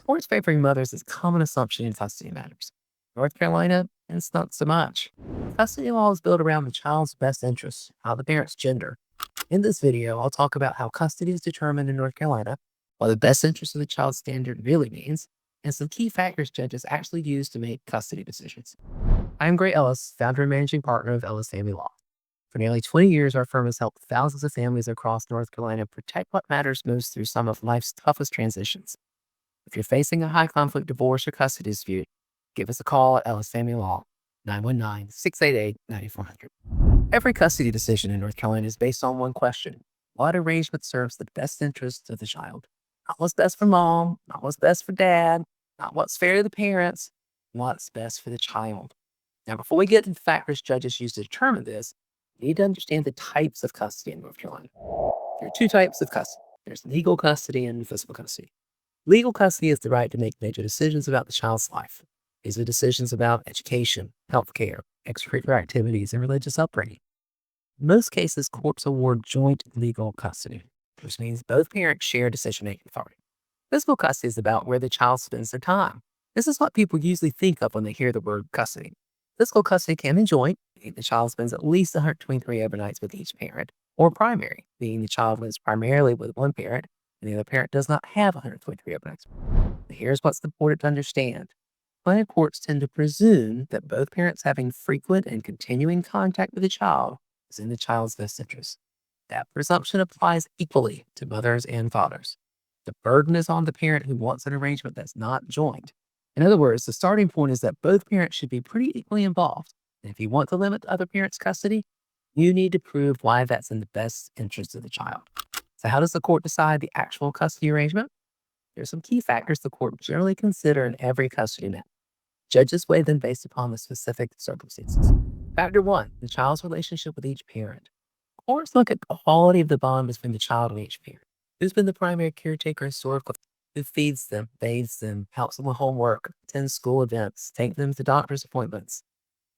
Courts favoring mothers is a common assumption in custody matters. North Carolina, it's not so much. Custody law is built around the child's best interests, not the parent's gender. In this video, I'll talk about how custody is determined in North Carolina, what the best interest of the child standard really means, and some key factors judges actually use to make custody decisions. I'm Gray Ellis, founder and managing partner of Ellis Family Law. For nearly 20 years, our firm has helped thousands of families across North Carolina protect what matters most through some of life's toughest transitions. If you're facing a high conflict divorce or custody dispute, give us a call at Ellis Family Law, 919-688-9400. Every custody decision in North Carolina is based on one question: what arrangement serves the best interests of the child? Not what's best for mom, not what's best for dad, not what's fair to the parents, what's best for the child. Now, before we get into the factors judges use to determine this, you need to understand the types of custody in North Carolina. There are two types of custody. There's legal custody and physical custody. Legal custody is the right to make major decisions about the child's life. These are decisions about education, healthcare, extracurricular activities, and religious upbringing. In most cases, courts award joint legal custody, which means both parents share decision-making authority. Physical custody is about where the child spends their time. This is what people usually think of when they hear the word custody. Physical custody can be joint, meaning the child spends at least 123 overnights with each parent, or primary, meaning the child lives primarily with one parent and the other parent does not have 123 overnights. But here's what's important to understand. Plenty courts tend to presume that both parents having frequent and continuing contact with the child is in the child's best interest. That presumption applies equally to mothers and fathers. The burden is on the parent who wants an arrangement that's not joint. In other words, the starting point is that both parents should be pretty equally involved. And if you want to limit the other parent's custody, you need to prove why that's in the best interest of the child. So how does the court decide the actual custody arrangement? There's some key factors the court generally consider in every custody matter. Judges weigh them based upon the specific circumstances. Factor 1, the child's relationship with each parent. Courts look at the quality of the bond between the child and each parent. Who's been the primary caretaker historically? Who feeds them, bathes them, helps them with homework, attends school events, takes them to doctor's appointments.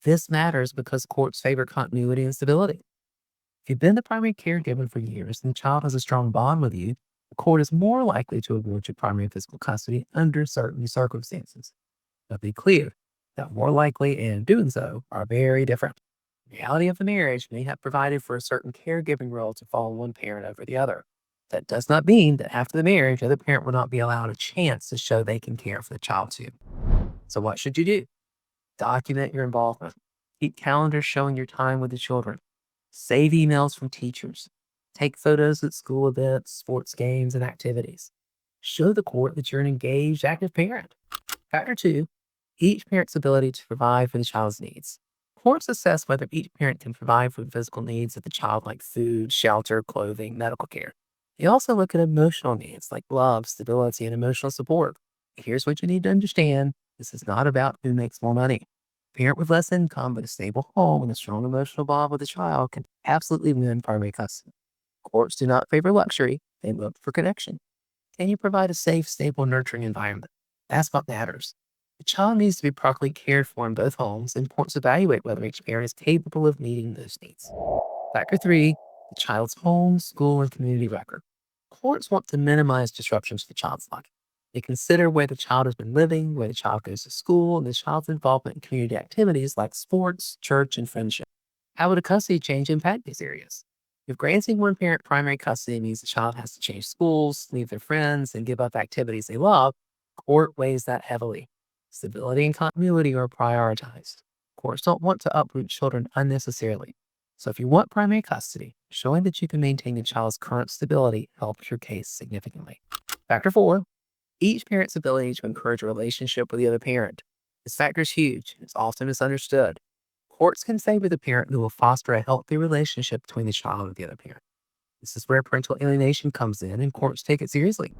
This matters because courts favor continuity and stability. If you've been the primary caregiver for years and the child has a strong bond with you, the court is more likely to award you primary physical custody under certain circumstances. But be clear that more likely and doing so are very different. The reality of the marriage may have provided for a certain caregiving role to fall on one parent over the other. That does not mean that after the marriage, the other parent will not be allowed a chance to show they can care for the child too. So what should you do? Document your involvement. Keep calendars showing your time with the children. Save emails from teachers. Take photos at school events, sports games, and activities. Show the court that you're an engaged, active parent. Factor 2, each parent's ability to provide for the child's needs. Courts assess whether each parent can provide for the physical needs of the child, like food, shelter, clothing, medical care. They also look at emotional needs like love, stability, and emotional support. Here's what you need to understand. This is not about who makes more money. A parent with less income but a stable home and a strong emotional bond with the child can absolutely win primary custody. Courts do not favor luxury. They look for connection. Can you provide a safe, stable, nurturing environment? That's what matters. The child needs to be properly cared for in both homes, and courts evaluate whether each parent is capable of meeting those needs. Factor 3, the child's home, school, and community record. Courts want to minimize disruptions to the child's life. They consider where the child has been living, where the child goes to school, and the child's involvement in community activities like sports, church, and friendship. How would a custody change impact these areas? If granting one parent primary custody means the child has to change schools, leave their friends, and give up activities they love, court weighs that heavily. Stability and continuity are prioritized. Courts don't want to uproot children unnecessarily. So if you want primary custody, showing that you can maintain the child's current stability helps your case significantly. Factor 4, each parent's ability to encourage a relationship with the other parent. This factor is huge. It's often misunderstood. Courts can favor the parent who will foster a healthy relationship between the child and the other parent. This is where parental alienation comes in, and courts take it seriously.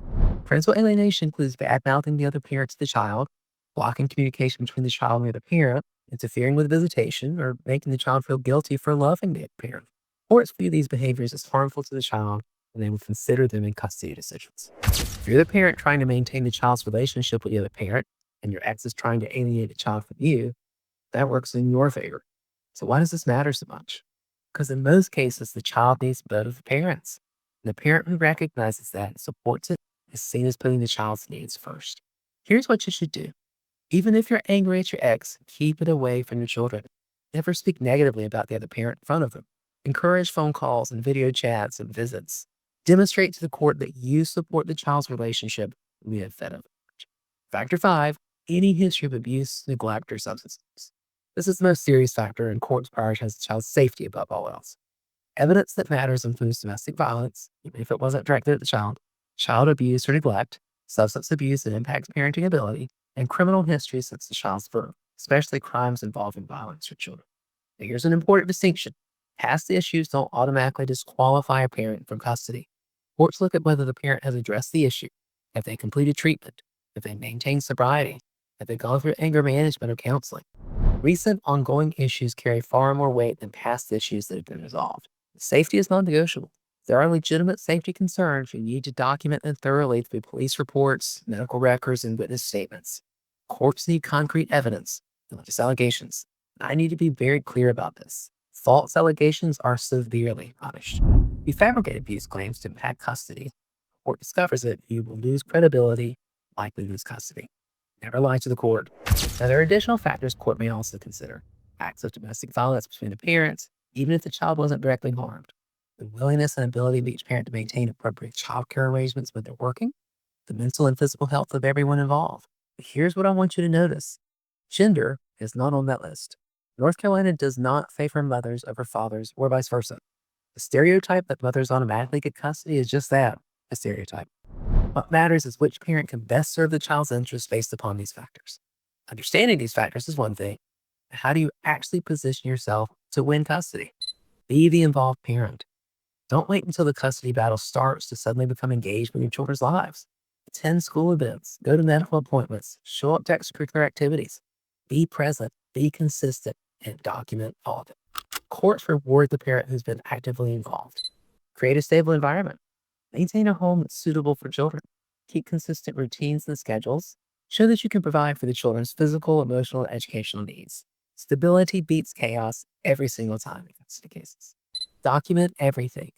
Parental alienation includes bad-mouthing the other parent to the child, blocking communication between the child and the other parent, interfering with visitation, or making the child feel guilty for loving the parent. Courts view these behaviors as harmful to the child, and they will consider them in custody decisions. If you're the parent trying to maintain the child's relationship with the other parent, and your ex is trying to alienate the child from you, that works in your favor. So why does this matter so much? Because in most cases, the child needs both of the parents. And the parent who recognizes that and supports it is seen as putting the child's needs first. Here's what you should do. Even if you're angry at your ex, keep it away from your children. Never speak negatively about the other parent in front of them. Encourage phone calls and video chats and visits. Demonstrate to the court that you support the child's relationship with that other. Factor five, any history of abuse, neglect, or substance abuse. This is the most serious factor, and courts prioritize the child's safety above all else. Evidence that matters includes domestic violence, even if it wasn't directed at the child abuse or neglect, substance abuse that impacts parenting ability, and criminal history since the child's birth, especially crimes involving violence for children. Now, here's an important distinction. Past issues don't automatically disqualify a parent from custody. Courts look at whether the parent has addressed the issue, if they completed treatment, if they maintained sobriety, if they gone through anger management or counseling. Recent ongoing issues carry far more weight than past issues that have been resolved. Safety is non-negotiable. If there are legitimate safety concerns, you need to document them thoroughly through police reports, medical records, and witness statements. Courts need concrete evidence, not just allegations. I need to be very clear about this. False allegations are severely punished. If you fabricate abuse claims to impact custody, the court discovers it, you will lose credibility, likely lose custody. Never lie to the court. Now, there are additional factors court may also consider. Acts of domestic violence between the parents, even if the child wasn't directly harmed. The willingness and ability of each parent to maintain appropriate child care arrangements when they're working. The mental and physical health of everyone involved. But here's what I want you to notice. Gender is not on that list. North Carolina does not favor mothers over fathers or vice versa. The stereotype that mothers automatically get custody is just that, a stereotype. What matters is which parent can best serve the child's interests based upon these factors. Understanding these factors is one thing. How do you actually position yourself to win custody? Be the involved parent. Don't wait until the custody battle starts to suddenly become engaged with your children's lives. Attend school events, go to medical appointments, show up to extracurricular activities. Be present, be consistent, and document all of it. Courts reward the parent who's been actively involved. Create a stable environment. Maintain a home that's suitable for children. Keep consistent routines and schedules. Show that you can provide for the children's physical, emotional, and educational needs. Stability beats chaos every single time in custody cases. Document everything.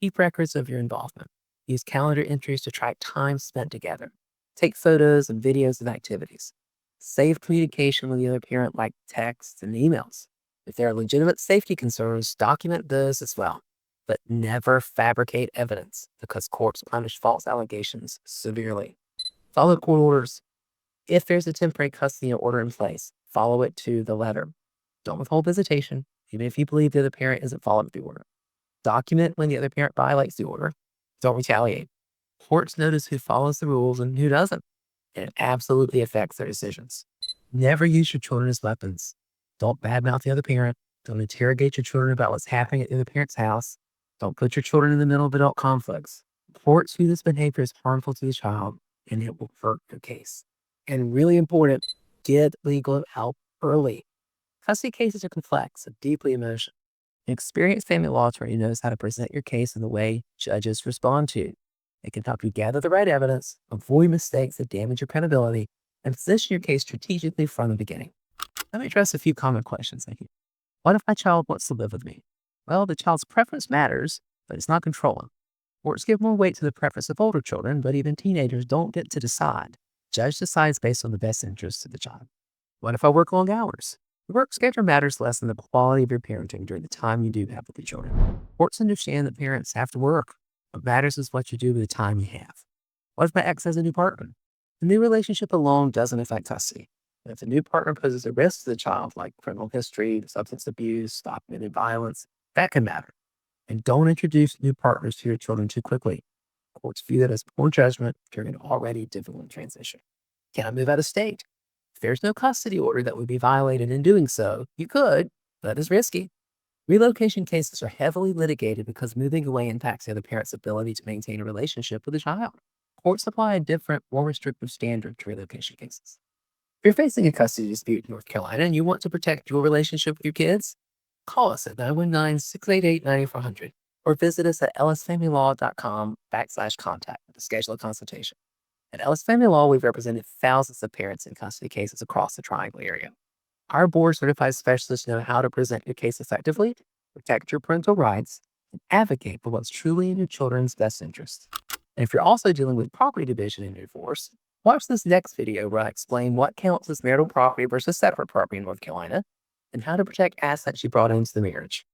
Keep records of your involvement. Use calendar entries to track time spent together. Take photos and videos of activities. Save communication with the other parent like texts and emails. If there are legitimate safety concerns, document those as well. But never fabricate evidence because courts punish false allegations severely. Follow court orders. If there's a temporary custody order in place, follow it to the letter. Don't withhold visitation, even if you believe the other parent isn't following the order. Document when the other parent violates the order. Don't retaliate. Courts notice who follows the rules and who doesn't, and it absolutely affects their decisions. Never use your children as weapons. Don't badmouth the other parent. Don't interrogate your children about what's happening at the other parent's house. Don't put your children in the middle of adult conflicts. Courts view this behavior as harmful to the child, and it will hurt your case. And really important, get legal help early. Custody cases are complex and deeply emotional. An experienced family law attorney knows how to present your case in the way judges respond to. It can help you gather the right evidence, avoid mistakes that damage your credibility, and position your case strategically from the beginning. Let me address a few common questions. Thank you. What if my child wants to live with me? Well, the child's preference matters, but it's not controlling. Courts give more weight to the preference of older children, but even teenagers don't get to decide. Judge decides based on the best interests of the child. What if I work long hours? The work schedule matters less than the quality of your parenting during the time you do have with your children. Courts understand that parents have to work. What matters is what you do with the time you have. What if my ex has a new partner? The new relationship alone doesn't affect custody. But if the new partner poses a risk to the child, like criminal history, substance abuse, documented violence, that can matter. And don't introduce new partners to your children too quickly. Courts view that as poor judgment during an already difficult transition. Can I move out of state? If there's no custody order that would be violated in doing so, you could, but it's risky. Relocation cases are heavily litigated because moving away impacts the other parent's ability to maintain a relationship with the child. Courts apply a different, more restrictive standard to relocation cases. If you're facing a custody dispute in North Carolina and you want to protect your relationship with your kids, call us at 919-688-9400 or visit us at ellisfamilylaw.com/contact to schedule a consultation. At Ellis Family Law, we've represented thousands of parents in custody cases across the Triangle area. Our board-certified specialists know how to present your case effectively, protect your parental rights, and advocate for what's truly in your children's best interest. And if you're also dealing with property division and divorce, Watch this next video where I explain what counts as marital property versus separate property in North Carolina and how to protect assets you brought into the marriage.